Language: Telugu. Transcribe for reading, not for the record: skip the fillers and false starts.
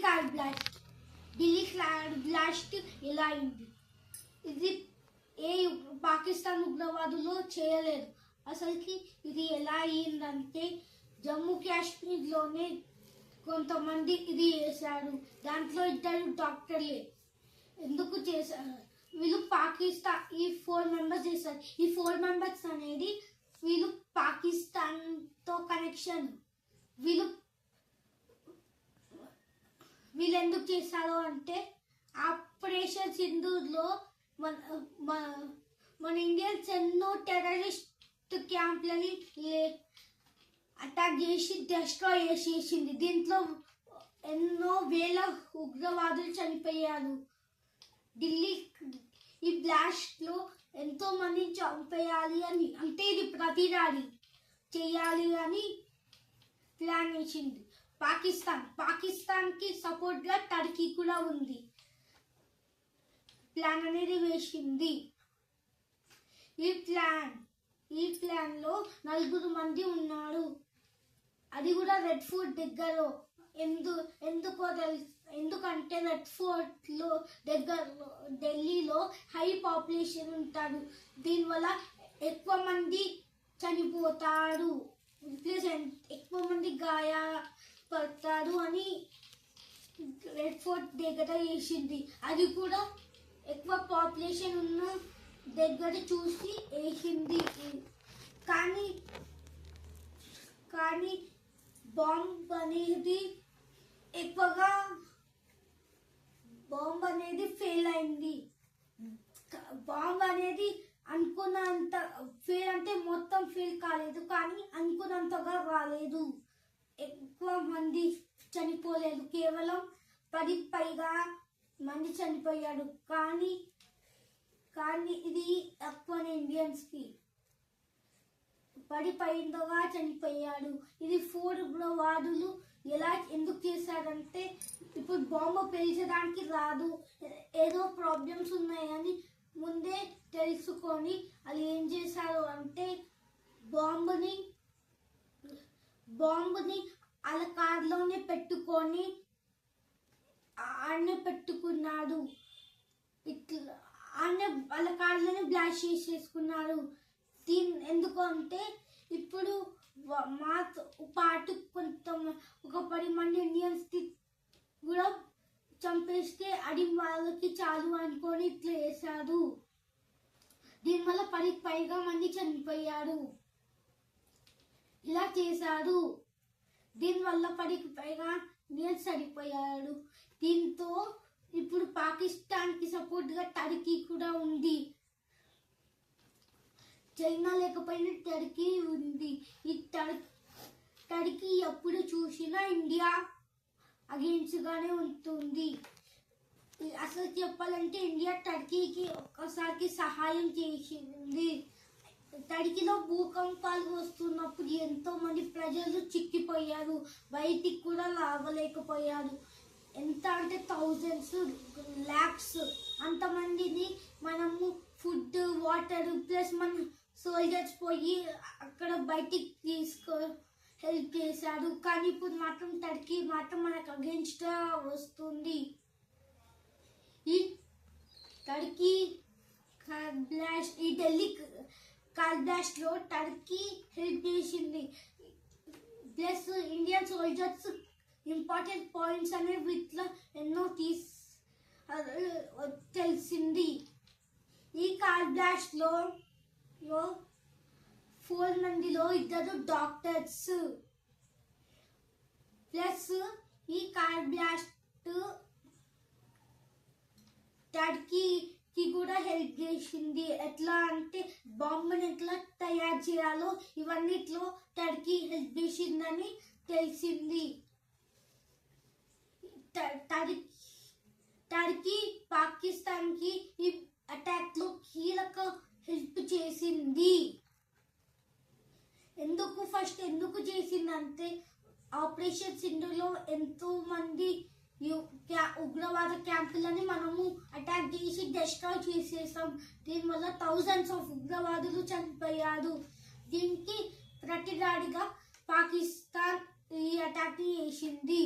Cloud blast. Delhi cloud blast ఎలా అయింది? ఇది ఏ పాకిస్తాన్ ఉగ్రవాదులు చేయలేదు. అసలుకి ఇది ఎలా అయ్యిందంటే జమ్మూ కాశ్మీర్లోనే కొంతమంది ఇది చేశారు. దాంట్లో 2 డాక్టర్లే. ఎందుకు చేశారు? వీళ్ళు పాకిస్తాన్ ఈ 4 మెంబర్స్ చేశారు. ఈ 4 మెంబర్స్ అనేది వీళ్ళు పాకిస్తాన్తో కనెక్షన్. వీళ్ళు ఎందుకు చేశారు అంటే ఆపరేషన్ సింధూర్లో మన ఇండియన్స్ ఎన్నో టెర్రరిస్ట్ క్యాంప్లని అటాక్ చేసి డిస్ట్రాయ్ చేసేసింది. దీంట్లో ఎన్నో వేల ఉగ్రవాదులు చనిపోయారు. ఢిల్లీ ఈ బ్లాస్ట్లో ఎంతో మంది చంపేయాలి అని, అంటే ఇది ప్రతిదాడి చేయాలి అని ప్లాన్ వేసింది పాకిస్తాన్కి సపోర్ట్గా టర్కీ కూడా ఉంది. ప్లాన్ అనేది వేసింది. ఈ ప్లాన్లో 4 మంది ఉన్నారు. అది కూడా రెడ్ ఫోర్ట్ దగ్గర. ఎందుకంటే రెడ్ ఫోర్ట్ లో దగ్గరలో ఢిల్లీలో హై పాపులేషన్ ఉంటారు. దీనివల్ల ఎక్కువ మంది చనిపోతారు, ప్లస్ ఎక్కువ మంది గాయపడతారు అని రెడ్ ఫోర్ట్ దగ్గర వేసింది. అది కూడా ఎక్కువ పాపులేషన్ ఉన్న దగ్గర చూసి వేసింది. కానీ బాంబ్ అనేది ఫెయిల్ అయింది. బాంబ్ అనేది అనుకున్నంత ఫెయిల్ అంటే మొత్తం ఫెయిల్ కాలేదు, కానీ అనుకున్నంతగా రాలేదు. ఎక్కువ మంది చనిపోలేదు, కేవలం 10 పైగా మంది చనిపోయాడు. కానీ ఇది తక్కువ ఇండియన్స్కి 10 పైగా చనిపోయాడు. ఇది 4 ఉగ్రవాదులు ఎందుకు చేశారంటే ఇప్పుడు బాంబు పేల్చడానికి రాదు, ఏదో ప్రాబ్లమ్స్ ఉన్నాయని ముందే తెలుసుకొని అది ఏం చేశారు అంటే బాంబుని వాళ్ళ కార్లోనే పెట్టుకున్నాడు. ఇట్లా వాళ్ళ కార్లోనే బ్లాస్ట్ చేసేసుకున్నారు. ఎందుకు అంటే ఇప్పుడు మాతో పాటు ఒక 10 మంది ఇండియన్స్ కూడా చంపేస్తే అది వాళ్ళకి చాలు అనుకొని ఇట్లా చేశారు. దీనివల్ల 10 పైగా మంది చనిపోయారు. ఇలా చేశారు. దీనివల్ల 10 పైగా ఇండియన్స్ చనిపోయారు. దీంతో ఇప్పుడు పాకిస్తాన్కి సపోర్ట్గా టర్కీ కూడా ఉంది. చైనా లేకపోయినా టర్కీ ఉంది. ఈ టర్కీ ఎప్పుడు చూసినా ఇండియా అగేన్స్ట్గానే ఉంటుంది. అసలు చెప్పాలంటే ఇండియా టర్కీకి ఒక్కసారికి సహాయం చేసింది. టర్కీలో భూకంపాలు వస్తున్నప్పుడు ఎంతో మంది ప్రజలు చిక్కిపోయారు, బయటికి కూడా రావలేకపోయారు. ఎంత అంటే థౌజండ్స్, లాక్స్ అంతమందిని మనము ఫుడ్, వాటర్ ప్లస్ మన సోల్జర్స్ పోయి అక్కడ బయటికి హెల్ప్ చేశారు. కానీ ఇప్పుడు మాత్రం టర్కీ మాత్రం మనకు అగేన్స్ట్గా వస్తుంది. ఈ టర్కీ ఈ ఢిల్లీ కార్ బ్లాస్ట్లో టర్కీ హెల్ప్ చేసింది. Plus Indian soldiers important points అనేవి ఇట్లా ఎన్నో తెలిసింది. ఈ కార్ బ్లాస్ట్లో 4 మందిలో 2 డాక్టర్స్. ప్లస్ ఈ కార్ బ్లాస్ట్ టర్కీకి కూడా హెల్ప్ చేసింది. ఎట్లా అంటే బాంబుని ఎట్లా తయారు చేయాలో ఇవన్నిట్లో టర్కీ హెల్ప్ చేసిందని తెలిసింది. టర్కీ పాకిస్తాన్కి ఈ అటాక్లో కీలక హెల్ప్ చేసింది. ఎందుకు చేసిందంటే ఆపరేషన్ సింధూర్లో ఎంతో మంది ఉగ్రవాద క్యాంపులని మనము అటాక్ చేసి డిస్ట్రాయ్ చేసేసాం. దీనివల్ల థౌజండ్స్ ఆఫ్ ఉగ్రవాదులు చనిపోయారు. దీనికి ప్రతిదాడిగా పాకిస్తాన్ ఈ అటాక్ చేసింది.